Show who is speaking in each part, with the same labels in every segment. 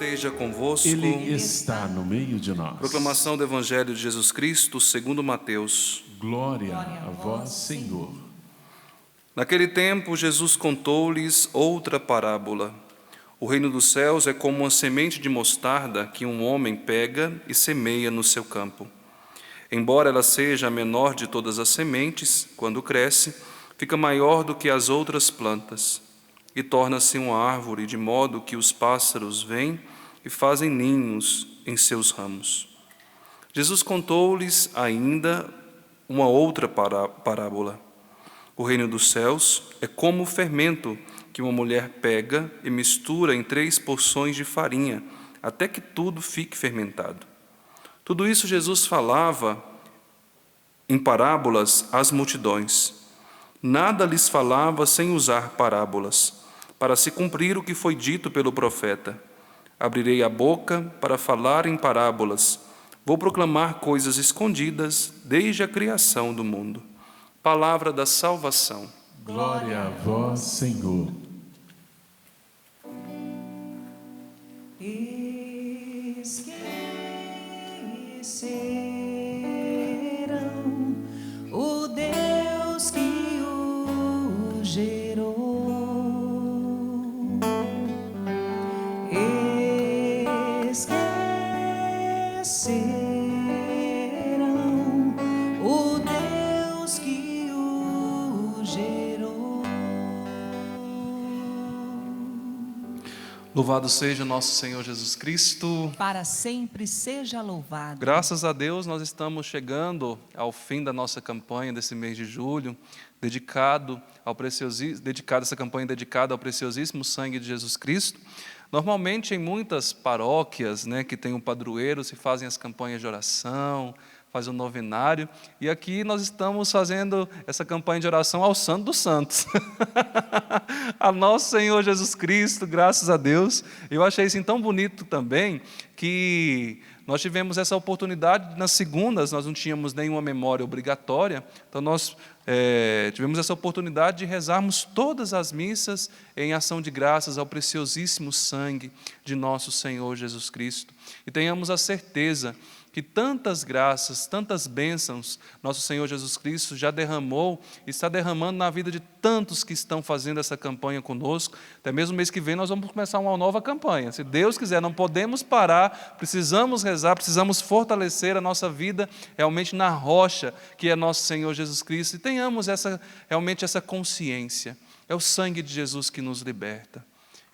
Speaker 1: esteja convosco.
Speaker 2: Ele está no meio de nós.
Speaker 1: Proclamação do Evangelho de Jesus Cristo segundo Mateus.
Speaker 2: Glória a vós, Senhor.
Speaker 1: Naquele tempo, Jesus contou-lhes outra parábola. O reino dos céus é como uma semente de mostarda que um homem pega e semeia no seu campo. Embora ela seja a menor de todas as sementes, quando cresce, fica maior do que as outras plantas e torna-se uma árvore, de modo que os pássaros vêm e fazem ninhos em seus ramos. Jesus contou-lhes ainda uma outra parábola. O reino dos céus é como o fermento que uma mulher pega e mistura em 3 porções de farinha, até que tudo fique fermentado. Tudo isso Jesus falava em parábolas às multidões. Nada lhes falava sem usar parábolas, para se cumprir o que foi dito pelo profeta. Abrirei a boca para falar em parábolas. Vou proclamar coisas escondidas desde a criação do mundo. Palavra da salvação.
Speaker 2: Glória a vós, Senhor.
Speaker 3: Esquecerão o Deus que o gerou. Esquecerão o Deus que o gerou.
Speaker 1: Louvado seja o nosso Senhor Jesus Cristo.
Speaker 3: Para sempre seja louvado.
Speaker 1: Graças a Deus, nós estamos chegando ao fim da nossa campanha desse mês de julho, essa campanha dedicada ao preciosíssimo sangue de Jesus Cristo. Normalmente, em muitas paróquias, que tem um padroeiro, se fazem as campanhas de oração, faz um novenário, e aqui nós estamos fazendo essa campanha de oração ao Santo dos Santos, a nosso Senhor Jesus Cristo, graças a Deus. Eu achei isso tão bonito também, que nós tivemos essa oportunidade nas segundas, nós não tínhamos nenhuma memória obrigatória, então nós tivemos essa oportunidade de rezarmos todas as missas em ação de graças ao preciosíssimo sangue de nosso Senhor Jesus Cristo. E tenhamos a certeza que tantas graças, tantas bênçãos, nosso Senhor Jesus Cristo já derramou e está derramando na vida de tantos que estão fazendo essa campanha conosco. Até mesmo mês que vem nós vamos começar uma nova campanha. Se Deus quiser, não podemos parar, precisamos rezar, precisamos fortalecer a nossa vida realmente na rocha, que é nosso Senhor Jesus Cristo. E tenhamos realmente essa consciência. É o sangue de Jesus que nos liberta.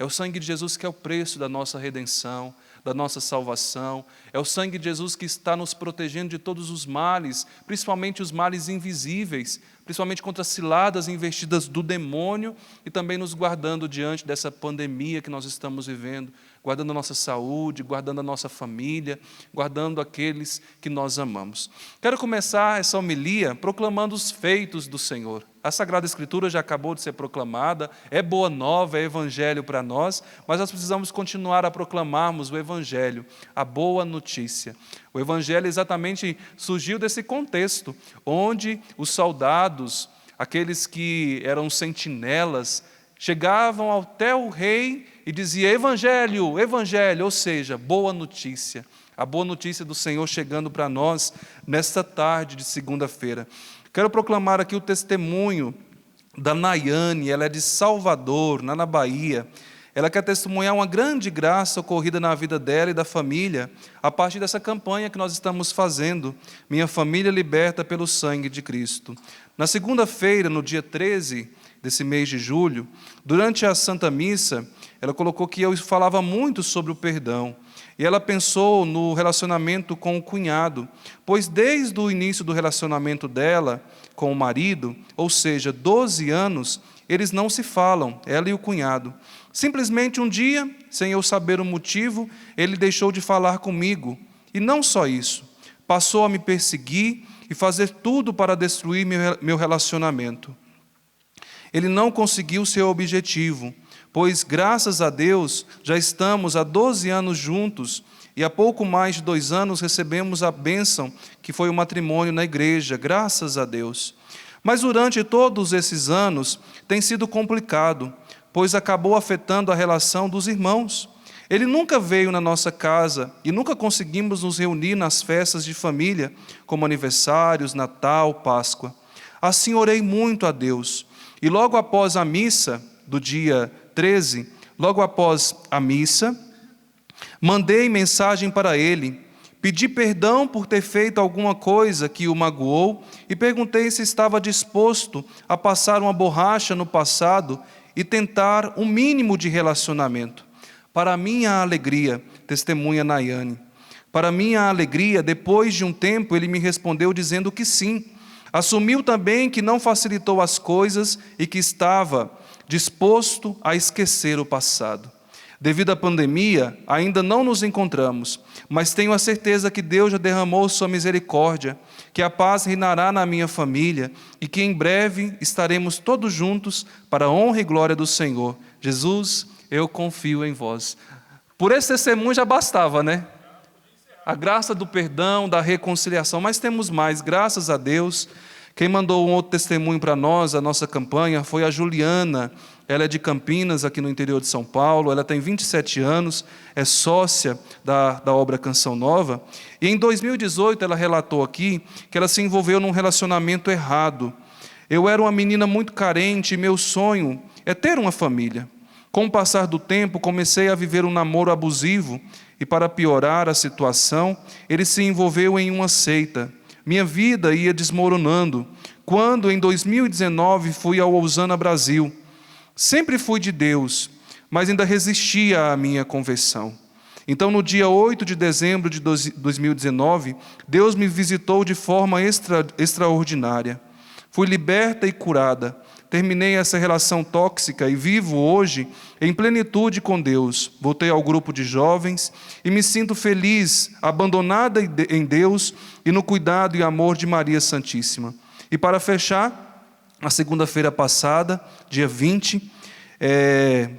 Speaker 1: É o sangue de Jesus que é o preço da nossa redenção, da nossa salvação. É o sangue de Jesus que está nos protegendo de todos os males, principalmente os males invisíveis, principalmente contra as ciladas investidas do demônio e também nos guardando diante dessa pandemia que nós estamos vivendo, guardando a nossa saúde, guardando a nossa família, guardando aqueles que nós amamos. Quero começar essa homilia proclamando os feitos do Senhor. A Sagrada Escritura já acabou de ser proclamada, é boa nova, é evangelho para nós, mas nós precisamos continuar a proclamarmos o evangelho, a boa notícia. O evangelho exatamente surgiu desse contexto, onde os soldados, aqueles que eram sentinelas, chegavam até o rei e diziam: evangelho, evangelho, ou seja, boa notícia. A boa notícia do Senhor chegando para nós nesta tarde de segunda-feira. Quero proclamar aqui o testemunho da Nayane, ela é de Salvador, na Bahia. Ela quer testemunhar uma grande graça ocorrida na vida dela e da família, a partir dessa campanha que nós estamos fazendo, Minha Família Liberta pelo Sangue de Cristo. Na segunda-feira, no dia 13 desse mês de julho, durante a Santa Missa, ela colocou que eu falava muito sobre o perdão. E ela pensou no relacionamento com o cunhado, pois desde o início do relacionamento dela com o marido, ou seja, 12 anos, eles não se falam, ela e o cunhado. Simplesmente um dia, sem eu saber o motivo, ele deixou de falar comigo. E não só isso, passou a me perseguir e fazer tudo para destruir meu relacionamento. Ele não conseguiu seu objetivo, pois, graças a Deus, já estamos há 12 anos juntos e há pouco mais de 2 anos recebemos a bênção que foi o matrimônio na igreja, graças a Deus. Mas durante todos esses anos tem sido complicado, pois acabou afetando a relação dos irmãos. Ele nunca veio na nossa casa e nunca conseguimos nos reunir nas festas de família, como aniversários, Natal, Páscoa. Assim orei muito a Deus. E logo após a missa, do dia 13, logo após a missa, mandei mensagem para ele, pedi perdão por ter feito alguma coisa que o magoou e perguntei se estava disposto a passar uma borracha no passado e tentar um mínimo de relacionamento. Para minha alegria, testemunha Nayane, para minha alegria, depois de um tempo, ele me respondeu dizendo que sim. Assumiu também que não facilitou as coisas e que estava disposto a esquecer o passado. Devido à pandemia, ainda não nos encontramos, mas tenho a certeza que Deus já derramou sua misericórdia, que a paz reinará na minha família e que em breve estaremos todos juntos para a honra e glória do Senhor. Jesus, eu confio em vós. Por esse testemunho já bastava, né? A graça do perdão, da reconciliação, mas temos mais, graças a Deus. Quem mandou um outro testemunho para nós, a nossa campanha, foi a Juliana. Ela é de Campinas, aqui no interior de São Paulo. Ela tem 27 anos, é sócia da obra Canção Nova. E em 2018, ela relatou aqui que ela se envolveu num relacionamento errado. Eu era uma menina muito carente e meu sonho é ter uma família. Com o passar do tempo, comecei a viver um namoro abusivo e, para piorar a situação, ele se envolveu em uma seita. Minha vida ia desmoronando. Quando, em 2019, fui ao Ousana Brasil. Sempre fui de Deus, mas ainda resistia à minha conversão. Então, no dia 8 de dezembro de 2019, Deus me visitou de forma extraordinária. Fui liberta e curada. Terminei essa relação tóxica e vivo hoje em plenitude com Deus. Voltei ao grupo de jovens e me sinto feliz, abandonada em Deus e no cuidado e amor de Maria Santíssima. E para fechar, na segunda-feira passada, dia 20,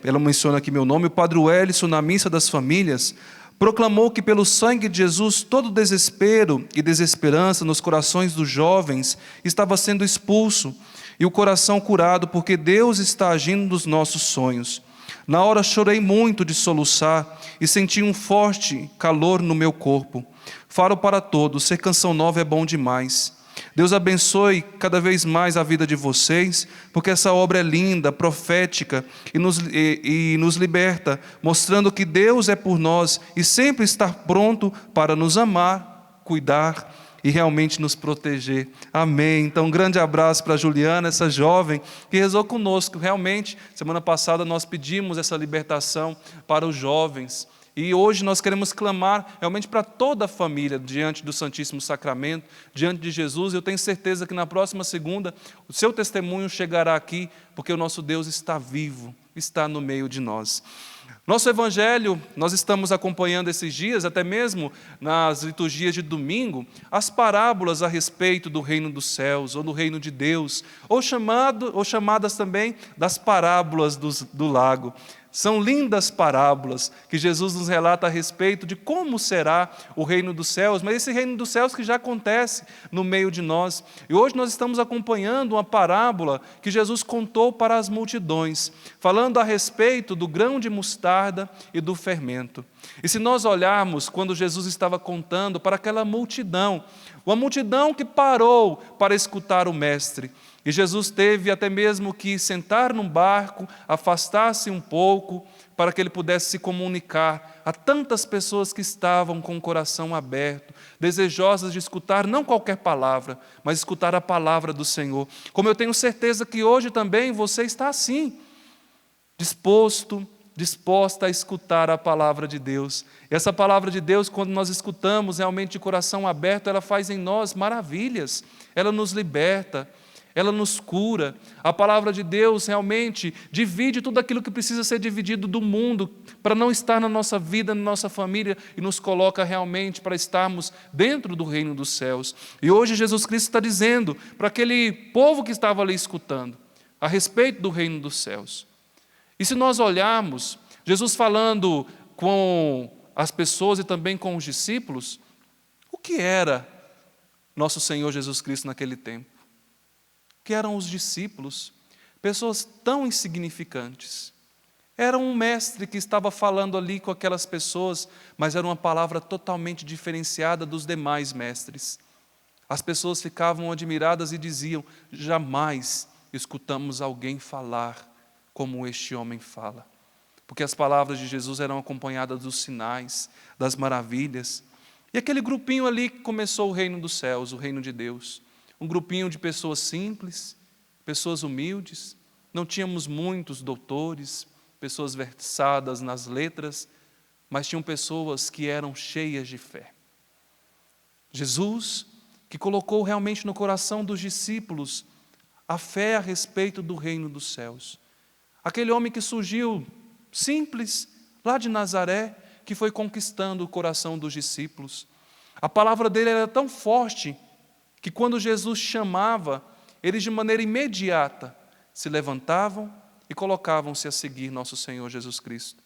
Speaker 1: ela menciona aqui meu nome, o Padre Wellison, na Missa das Famílias, proclamou que pelo sangue de Jesus todo desespero e desesperança nos corações dos jovens estava sendo expulso e o coração curado, porque Deus está agindo nos nossos sonhos. Na hora chorei muito de soluçar e senti um forte calor no meu corpo. Falo para todos, ser Canção Nova é bom demais. Deus abençoe cada vez mais a vida de vocês, porque essa obra é linda, profética e nos liberta, mostrando que Deus é por nós e sempre está pronto para nos amar, cuidar e realmente nos proteger. Amém. Então, um grande abraço para a Juliana, essa jovem que rezou conosco. Realmente, semana passada nós pedimos essa libertação para os jovens. E hoje nós queremos clamar realmente para toda a família diante do Santíssimo Sacramento, diante de Jesus. Eu tenho certeza que na próxima segunda o seu testemunho chegará aqui, porque o nosso Deus está vivo, está no meio de nós. Nosso Evangelho, nós estamos acompanhando esses dias, até mesmo nas liturgias de domingo, as parábolas a respeito do reino dos céus, ou do reino de Deus, ou chamadas também das parábolas do lago. São lindas parábolas que Jesus nos relata a respeito de como será o reino dos céus, mas esse reino dos céus que já acontece no meio de nós. E hoje nós estamos acompanhando uma parábola que Jesus contou para as multidões, falando a respeito do grão de mostarda e do fermento. E se nós olharmos quando Jesus estava contando para aquela multidão, uma multidão que parou para escutar o Mestre, e Jesus teve até mesmo que sentar num barco, afastar-se um pouco, para que ele pudesse se comunicar a tantas pessoas que estavam com o coração aberto, desejosas de escutar não qualquer palavra, mas escutar a palavra do Senhor. Como eu tenho certeza que hoje também você está assim, disposta a escutar a palavra de Deus. E essa palavra de Deus, quando nós escutamos realmente de coração aberto, ela faz em nós maravilhas, ela nos liberta, ela nos cura. A palavra de Deus realmente divide tudo aquilo que precisa ser dividido do mundo, para não estar na nossa vida, na nossa família, e nos coloca realmente para estarmos dentro do reino dos céus. E hoje Jesus Cristo está dizendo para aquele povo que estava ali escutando, a respeito do reino dos céus. E se nós olharmos, Jesus falando com as pessoas e também com os discípulos, o que era nosso Senhor Jesus Cristo naquele tempo? Que eram os discípulos, pessoas tão insignificantes. Era um mestre que estava falando ali com aquelas pessoas, mas era uma palavra totalmente diferenciada dos demais mestres. As pessoas ficavam admiradas e diziam: jamais escutamos alguém falar como este homem fala. Porque as palavras de Jesus eram acompanhadas dos sinais, das maravilhas. E aquele grupinho ali que começou o reino dos céus, o reino de Deus. Um grupinho de pessoas simples, pessoas humildes. Não tínhamos muitos doutores, pessoas versadas nas letras, mas tinham pessoas que eram cheias de fé. Jesus, que colocou realmente no coração dos discípulos a fé a respeito do reino dos céus. Aquele homem que surgiu simples, lá de Nazaré, que foi conquistando o coração dos discípulos. A palavra dele era tão forte que quando Jesus chamava, eles de maneira imediata se levantavam e colocavam-se a seguir nosso Senhor Jesus Cristo.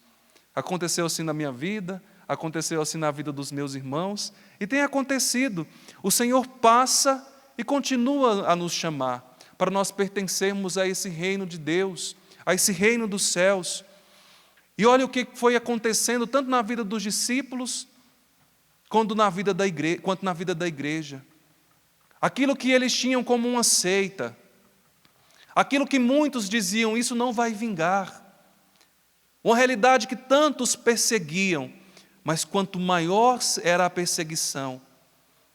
Speaker 1: Aconteceu assim na minha vida, aconteceu assim na vida dos meus irmãos, e tem acontecido. O Senhor passa e continua a nos chamar, para nós pertencermos a esse reino de Deus, a esse reino dos céus. E olha o que foi acontecendo, tanto na vida dos discípulos, quanto na vida da igreja. Aquilo que eles tinham como uma seita, aquilo que muitos diziam, isso não vai vingar. Uma realidade que tantos perseguiam, mas quanto maior era a perseguição,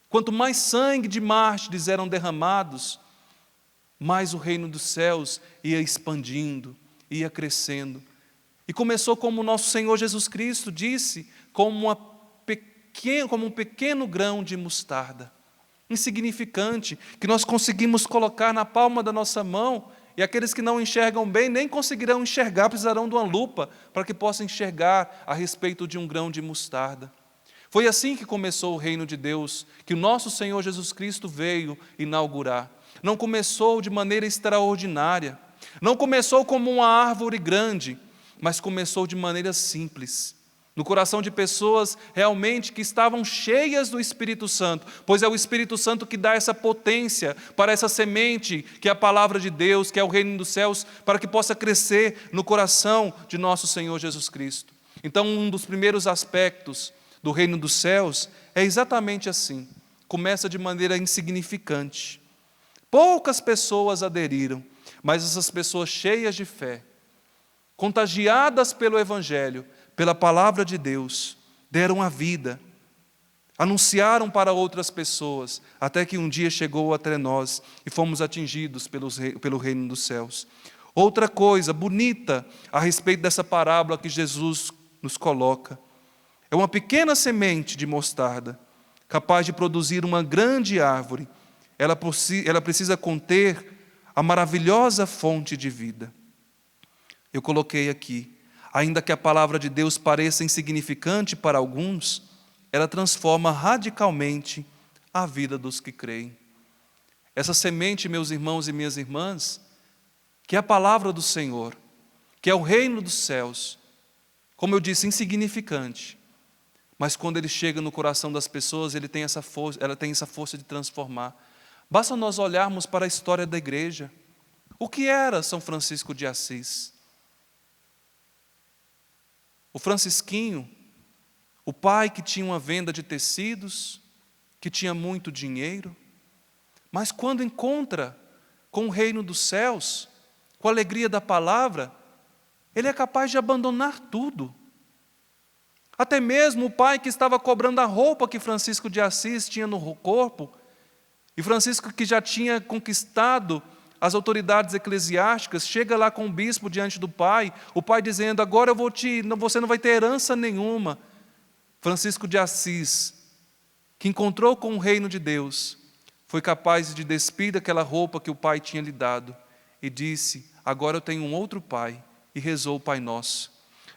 Speaker 1: quanto mais sangue de mártires eram derramados, mais o reino dos céus ia expandindo, ia crescendo. E começou como o nosso Senhor Jesus Cristo disse, como um pequeno grão de mostarda, insignificante, que nós conseguimos colocar na palma da nossa mão, e aqueles que não enxergam bem nem conseguirão enxergar, precisarão de uma lupa para que possam enxergar a respeito de um grão de mostarda. Foi assim que começou o reino de Deus, que o nosso Senhor Jesus Cristo veio inaugurar. Não começou de maneira extraordinária, não começou como uma árvore grande, mas começou de maneira simples, no coração de pessoas realmente que estavam cheias do Espírito Santo, pois é o Espírito Santo que dá essa potência para essa semente, que é a palavra de Deus, que é o reino dos céus, para que possa crescer no coração de nosso Senhor Jesus Cristo. Então, um dos primeiros aspectos do reino dos céus é exatamente assim, começa de maneira insignificante. Poucas pessoas aderiram, mas essas pessoas cheias de fé, contagiadas pelo Evangelho, pela palavra de Deus, deram a vida, anunciaram para outras pessoas, até que um dia chegou até nós e fomos atingidos pelo reino dos céus. Outra coisa bonita a respeito dessa parábola que Jesus nos coloca, é uma pequena semente de mostarda, capaz de produzir uma grande árvore. Ela precisa conter a maravilhosa fonte de vida. Eu coloquei aqui, ainda que a palavra de Deus pareça insignificante para alguns, ela transforma radicalmente a vida dos que creem. Essa semente, meus irmãos e minhas irmãs, que é a palavra do Senhor, que é o reino dos céus, como eu disse, insignificante, mas quando ele chega no coração das pessoas, ela tem essa força de transformar. Basta nós olharmos para a história da igreja. O que era São Francisco de Assis? O francisquinho, o pai que tinha uma venda de tecidos, que tinha muito dinheiro, mas quando encontra com o reino dos céus, com a alegria da palavra, ele é capaz de abandonar tudo. Até mesmo o pai que estava cobrando a roupa que Francisco de Assis tinha no corpo, e Francisco, que já tinha conquistado as autoridades eclesiásticas, chega lá com o bispo diante do pai, o pai dizendo: agora você não vai ter herança nenhuma. Francisco de Assis, que encontrou com o reino de Deus, foi capaz de despir daquela roupa que o pai tinha lhe dado e disse: agora eu tenho um outro pai, e rezou o Pai Nosso.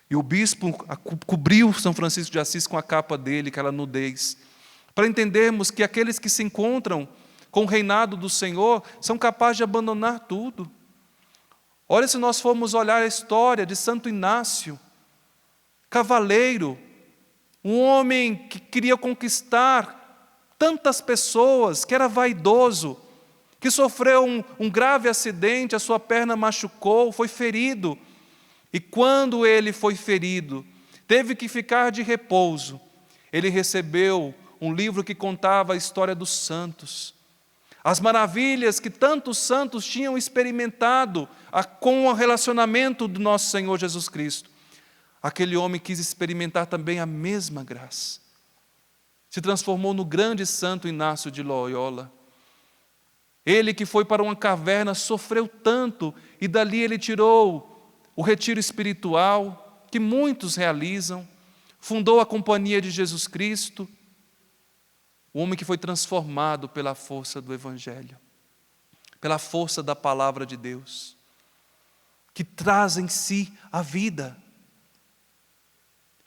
Speaker 1: E o bispo cobriu São Francisco de Assis com a capa dele, aquela nudez, para entendermos que aqueles que se encontram com o reinado do Senhor são capazes de abandonar tudo. Olha, se nós formos olhar a história de Santo Inácio, cavaleiro, um homem que queria conquistar tantas pessoas, que era vaidoso, que sofreu um grave acidente, a sua perna machucou, foi ferido, E quando ele foi ferido, teve que ficar de repouso, ele recebeu um livro que contava a história dos santos, as maravilhas que tantos santos tinham experimentado com o relacionamento do nosso Senhor Jesus Cristo. Aquele homem quis experimentar também a mesma graça. Se transformou no grande santo Inácio de Loyola. Ele que foi para uma caverna sofreu tanto e dali ele tirou o retiro espiritual que muitos realizam, fundou a Companhia de Jesus Cristo, o homem que foi transformado pela força do Evangelho, pela força da palavra de Deus, que traz em si a vida.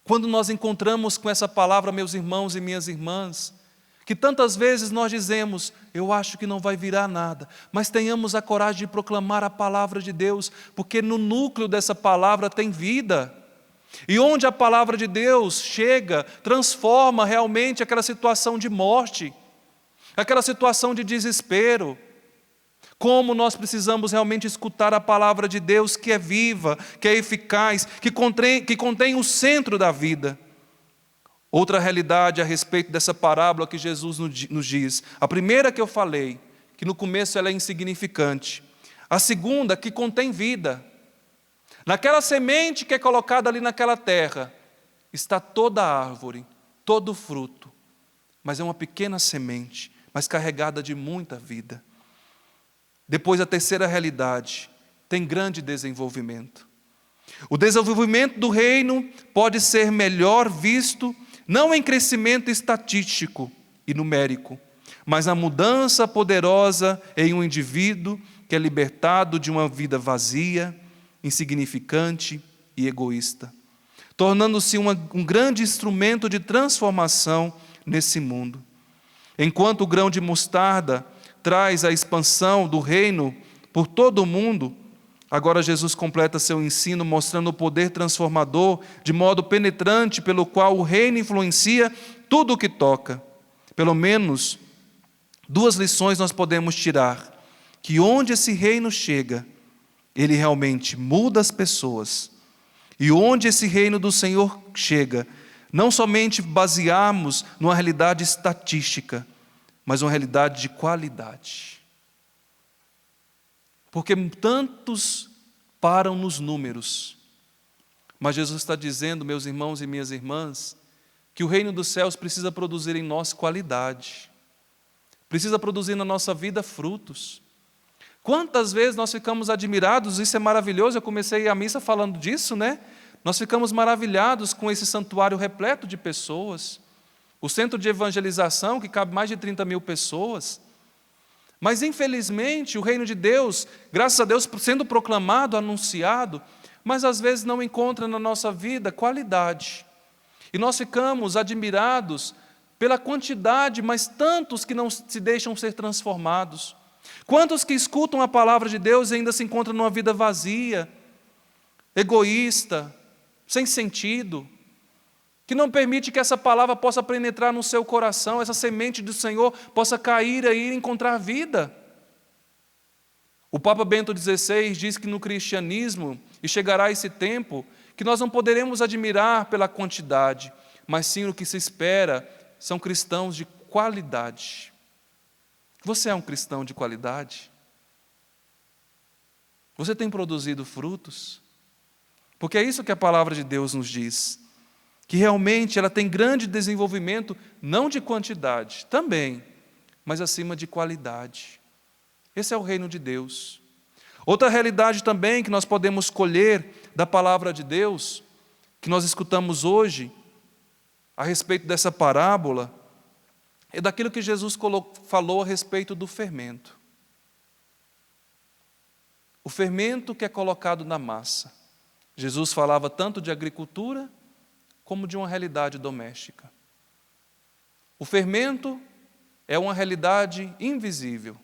Speaker 1: Quando nós encontramos com essa palavra, meus irmãos e minhas irmãs, que tantas vezes nós dizemos, eu acho que não vai virar nada, mas tenhamos a coragem de proclamar a palavra de Deus, porque no núcleo dessa palavra tem vida. E onde a palavra de Deus chega, transforma realmente aquela situação de morte, aquela situação de desespero. Como nós precisamos realmente escutar a palavra de Deus que é viva, que é eficaz, que contém o centro da vida. Outra realidade a respeito dessa parábola que Jesus nos diz. A primeira que eu falei, que no começo ela é insignificante. A segunda, que contém vida. Naquela semente que é colocada ali naquela terra, está toda a árvore, todo o fruto. Mas é uma pequena semente, mas carregada de muita vida. Depois, a terceira realidade, tem grande desenvolvimento. O desenvolvimento do reino pode ser melhor visto, não em crescimento estatístico e numérico, mas na mudança poderosa em um indivíduo que é libertado de uma vida vazia, insignificante e egoísta, tornando-se um grande instrumento de transformação nesse mundo. Enquanto o grão de mostarda traz a expansão do reino por todo o mundo, agora Jesus completa seu ensino mostrando o poder transformador de modo penetrante pelo qual o reino influencia tudo o que toca. Pelo menos 2 lições nós podemos tirar: que onde esse reino chega, ele realmente muda as pessoas. E onde esse reino do Senhor chega, não somente basearmos numa realidade estatística, mas uma realidade de qualidade. Porque tantos param nos números, mas Jesus está dizendo, meus irmãos e minhas irmãs, que o reino dos céus precisa produzir em nós qualidade, precisa produzir na nossa vida frutos. Quantas vezes nós ficamos admirados, isso é maravilhoso, eu comecei a missa falando disso, né? Nós ficamos maravilhados com esse santuário repleto de pessoas, o centro de evangelização que cabe mais de 30 mil pessoas, mas infelizmente o reino de Deus, graças a Deus, sendo proclamado, anunciado, mas às vezes não encontra na nossa vida qualidade, e nós ficamos admirados pela quantidade, mas tantos que não se deixam ser transformados. Quantos que escutam a palavra de Deus e ainda se encontram numa vida vazia, egoísta, sem sentido, que não permite que essa palavra possa penetrar no seu coração, essa semente do Senhor possa cair aí e encontrar vida. O Papa Bento XVI diz que no cristianismo, e chegará esse tempo, que nós não poderemos admirar pela quantidade, mas sim o que se espera são cristãos de qualidade. Você é um cristão de qualidade? Você tem produzido frutos? Porque é isso que a palavra de Deus nos diz, que realmente ela tem grande desenvolvimento, não de quantidade, também, mas acima de qualidade. Esse é o reino de Deus. Outra realidade também que nós podemos colher da palavra de Deus, que nós escutamos hoje, a respeito dessa parábola, é daquilo que Jesus falou a respeito do fermento. O fermento que é colocado na massa. Jesus falava tanto de agricultura, como de uma realidade doméstica. O fermento é uma realidade invisível,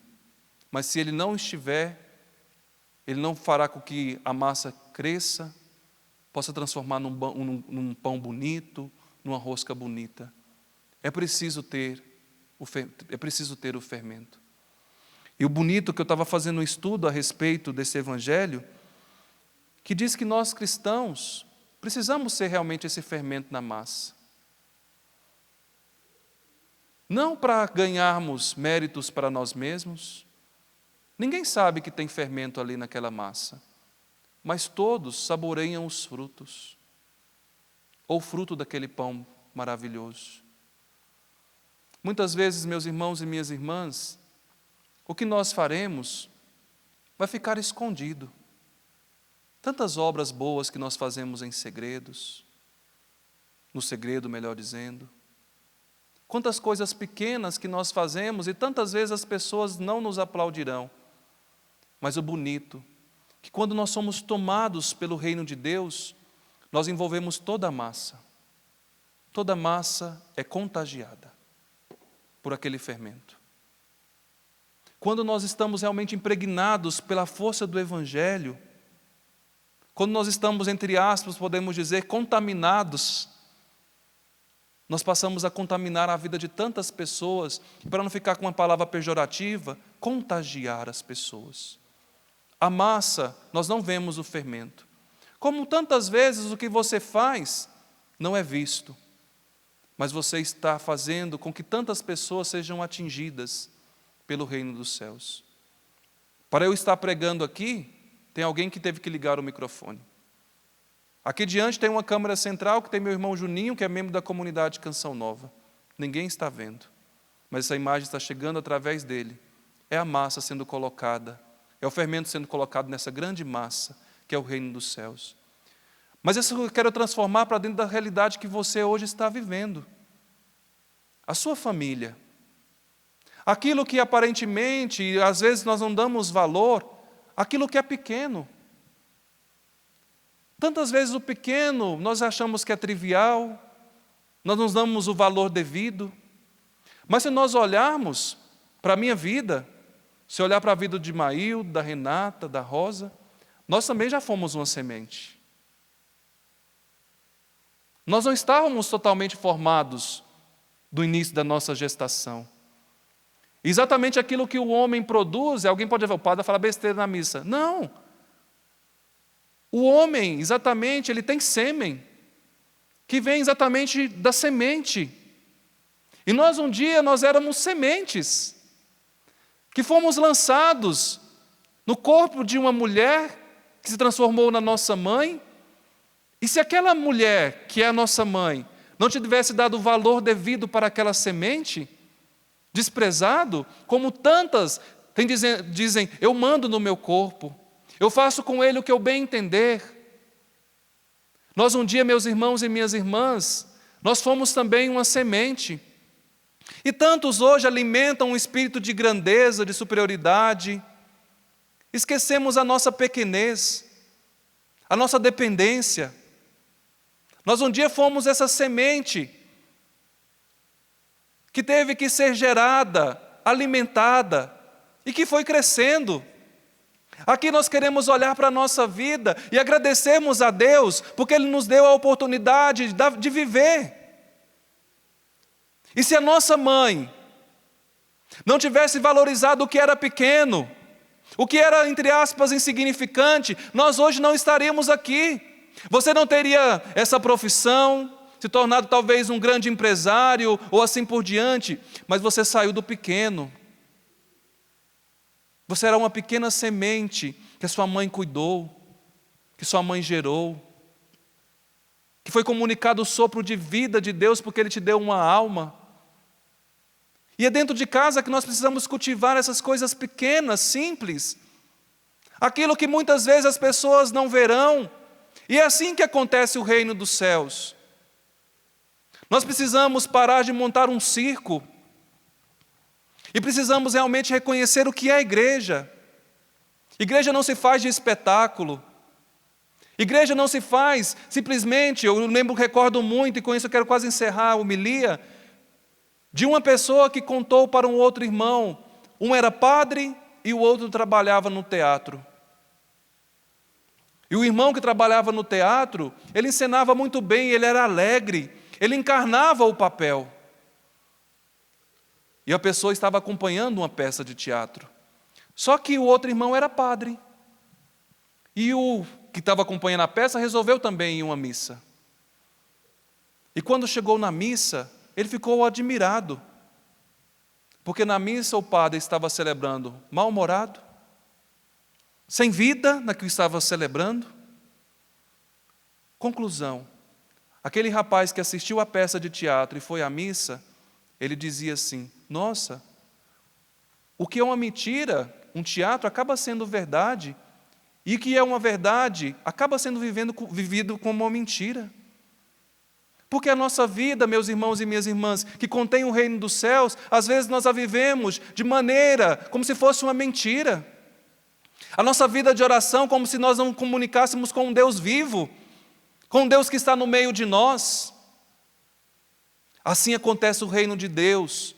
Speaker 1: mas se ele não estiver, ele não fará com que a massa cresça, possa transformar num pão bonito, numa rosca bonita. É preciso ter o fermento. E o bonito que eu estava fazendo um estudo a respeito desse evangelho, que diz que nós cristãos precisamos ser realmente esse fermento na massa. Não para ganharmos méritos para nós mesmos. Ninguém sabe que tem fermento ali naquela massa, mas todos saboreiam os frutos, ou o fruto daquele pão maravilhoso. Muitas vezes, meus irmãos e minhas irmãs, o que nós faremos vai ficar escondido. Tantas obras boas que nós fazemos em segredos, no segredo, melhor dizendo. Quantas coisas pequenas que nós fazemos e tantas vezes as pessoas não nos aplaudirão. Mas o bonito, que quando nós somos tomados pelo reino de Deus, nós envolvemos toda a massa. Toda a massa é contagiada por aquele fermento. Quando nós estamos realmente impregnados pela força do Evangelho, quando nós estamos, entre aspas, podemos dizer, contaminados, nós passamos a contaminar a vida de tantas pessoas, e para não ficar com uma palavra pejorativa, contagiar as pessoas. A massa, nós não vemos o fermento. Como tantas vezes o que você faz não é visto, mas você está fazendo com que tantas pessoas sejam atingidas pelo reino dos céus. Para eu estar pregando aqui, tem alguém que teve que ligar o microfone. Aqui diante tem uma câmera central que tem meu irmão Juninho, que é membro da comunidade Canção Nova. Ninguém está vendo, mas essa imagem está chegando através dele. É a massa sendo colocada, é o fermento sendo colocado nessa grande massa, que é o reino dos céus. Mas isso eu quero transformar para dentro da realidade que você hoje está vivendo. A sua família. Aquilo que aparentemente, às vezes nós não damos valor, aquilo que é pequeno. Tantas vezes o pequeno nós achamos que é trivial, nós não damos o valor devido. Mas se nós olharmos para a minha vida, se olhar para a vida de Maíldo, da Renata, da Rosa, nós também já fomos uma semente. Nós não estávamos totalmente formados do início da nossa gestação. Exatamente aquilo que o homem produz, alguém pode dizer, o padre fala besteira na missa. Não. O homem, exatamente, ele tem sêmen, que vem exatamente da semente. E nós um dia, nós éramos sementes, que fomos lançados no corpo de uma mulher, que se transformou na nossa mãe. E se aquela mulher, que é a nossa mãe, não tivesse dado o valor devido para aquela semente, desprezado, como tantas dizem, eu mando no meu corpo, eu faço com ele o que eu bem entender. Nós um dia, meus irmãos e minhas irmãs, nós fomos também uma semente. E tantos hoje alimentam um espírito de grandeza, de superioridade. Esquecemos a nossa pequenez, a nossa dependência. Nós um dia fomos essa semente que teve que ser gerada, alimentada e que foi crescendo. Aqui nós queremos olhar para a nossa vida e agradecermos a Deus porque Ele nos deu a oportunidade de viver. E se a nossa mãe não tivesse valorizado o que era pequeno, o que era, entre aspas, insignificante, nós hoje não estaríamos aqui. Você não teria essa profissão, se tornado talvez um grande empresário ou assim por diante, mas você saiu do pequeno. Você era uma pequena semente que a sua mãe cuidou, que sua mãe gerou, que foi comunicado o sopro de vida de Deus porque Ele te deu uma alma. E é dentro de casa que nós precisamos cultivar essas coisas pequenas, simples, aquilo que muitas vezes as pessoas não verão, e é assim que acontece o reino dos céus. Nós precisamos parar de montar um circo, e precisamos realmente reconhecer o que é a igreja. Igreja não se faz de espetáculo. Igreja não se faz simplesmente, eu recordo muito, e com isso eu quero quase encerrar a homilia, de uma pessoa que contou para um outro irmão, um era padre e o outro trabalhava no teatro. E o irmão que trabalhava no teatro, ele encenava muito bem, ele era alegre, ele encarnava o papel. E a pessoa estava acompanhando uma peça de teatro. Só que o outro irmão era padre. E o que estava acompanhando a peça, resolveu também ir em uma missa. E quando chegou na missa, ele ficou admirado, porque na missa o padre estava celebrando mal-humorado, sem vida na que estava celebrando. Conclusão: aquele rapaz que assistiu à peça de teatro e foi à missa, ele dizia assim: nossa, o que é uma mentira, um teatro, acaba sendo verdade, e o que é uma verdade acaba sendo vivido como uma mentira. Porque a nossa vida, meus irmãos e minhas irmãs, que contém o reino dos céus, às vezes nós a vivemos de maneira como se fosse uma mentira. A nossa vida de oração como se nós não comunicássemos com um Deus vivo, com um Deus que está no meio de nós. Assim acontece o reino de Deus.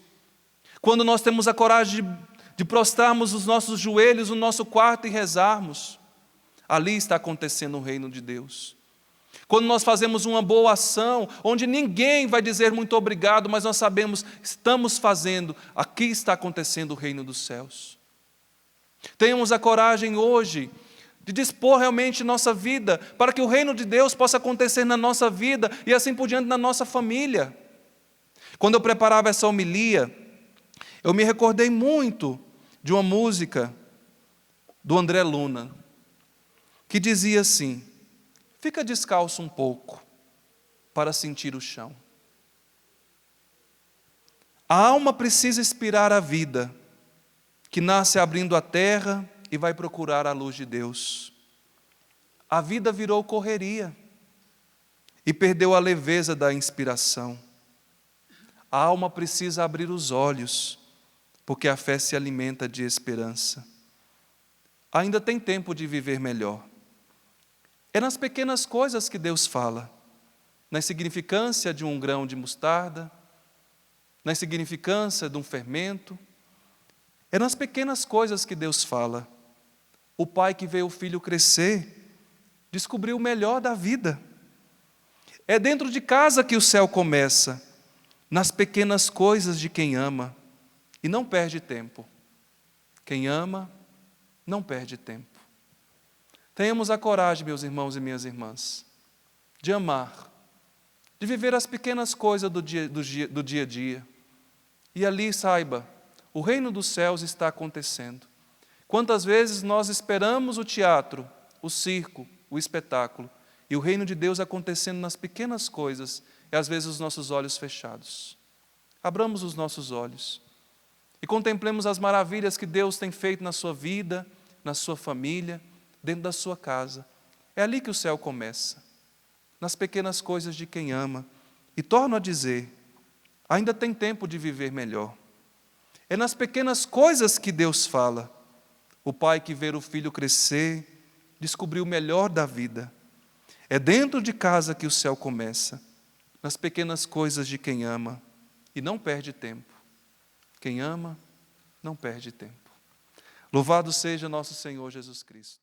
Speaker 1: Quando nós temos a coragem de prostrarmos os nossos joelhos no nosso quarto e rezarmos, ali está acontecendo o reino de Deus. Quando nós fazemos uma boa ação, onde ninguém vai dizer muito obrigado, mas nós sabemos, estamos fazendo, aqui está acontecendo o reino dos céus. Tenhamos a coragem hoje de dispor realmente nossa vida, para que o reino de Deus possa acontecer na nossa vida e assim por diante na nossa família. Quando eu preparava essa homilia, eu me recordei muito de uma música do André Luna, que dizia assim: fica descalço um pouco para sentir o chão. A alma precisa inspirar a vida, que nasce abrindo a terra e vai procurar a luz de Deus. A vida virou correria e perdeu a leveza da inspiração. A alma precisa abrir os olhos, porque a fé se alimenta de esperança. Ainda tem tempo de viver melhor. É nas pequenas coisas que Deus fala, na insignificância de um grão de mostarda, na insignificância de um fermento. É nas pequenas coisas que Deus fala. O pai que vê o filho crescer, descobriu o melhor da vida. É dentro de casa que o céu começa, nas pequenas coisas de quem ama, e não perde tempo. Quem ama, não perde tempo. Tenhamos a coragem, meus irmãos e minhas irmãs, de amar, de viver as pequenas coisas do dia a dia. E ali, saiba, o reino dos céus está acontecendo. Quantas vezes nós esperamos o teatro, o circo, o espetáculo, e o reino de Deus acontecendo nas pequenas coisas, e às vezes os nossos olhos fechados. Abramos os nossos olhos e contemplemos as maravilhas que Deus tem feito na sua vida, na sua família, dentro da sua casa. É ali que o céu começa, nas pequenas coisas de quem ama. E torno a dizer, ainda tem tempo de viver melhor. É nas pequenas coisas que Deus fala. O pai que vê o filho crescer, descobriu o melhor da vida. É dentro de casa que o céu começa, nas pequenas coisas de quem ama, e não perde tempo. Quem ama, não perde tempo. Louvado seja nosso Senhor Jesus Cristo.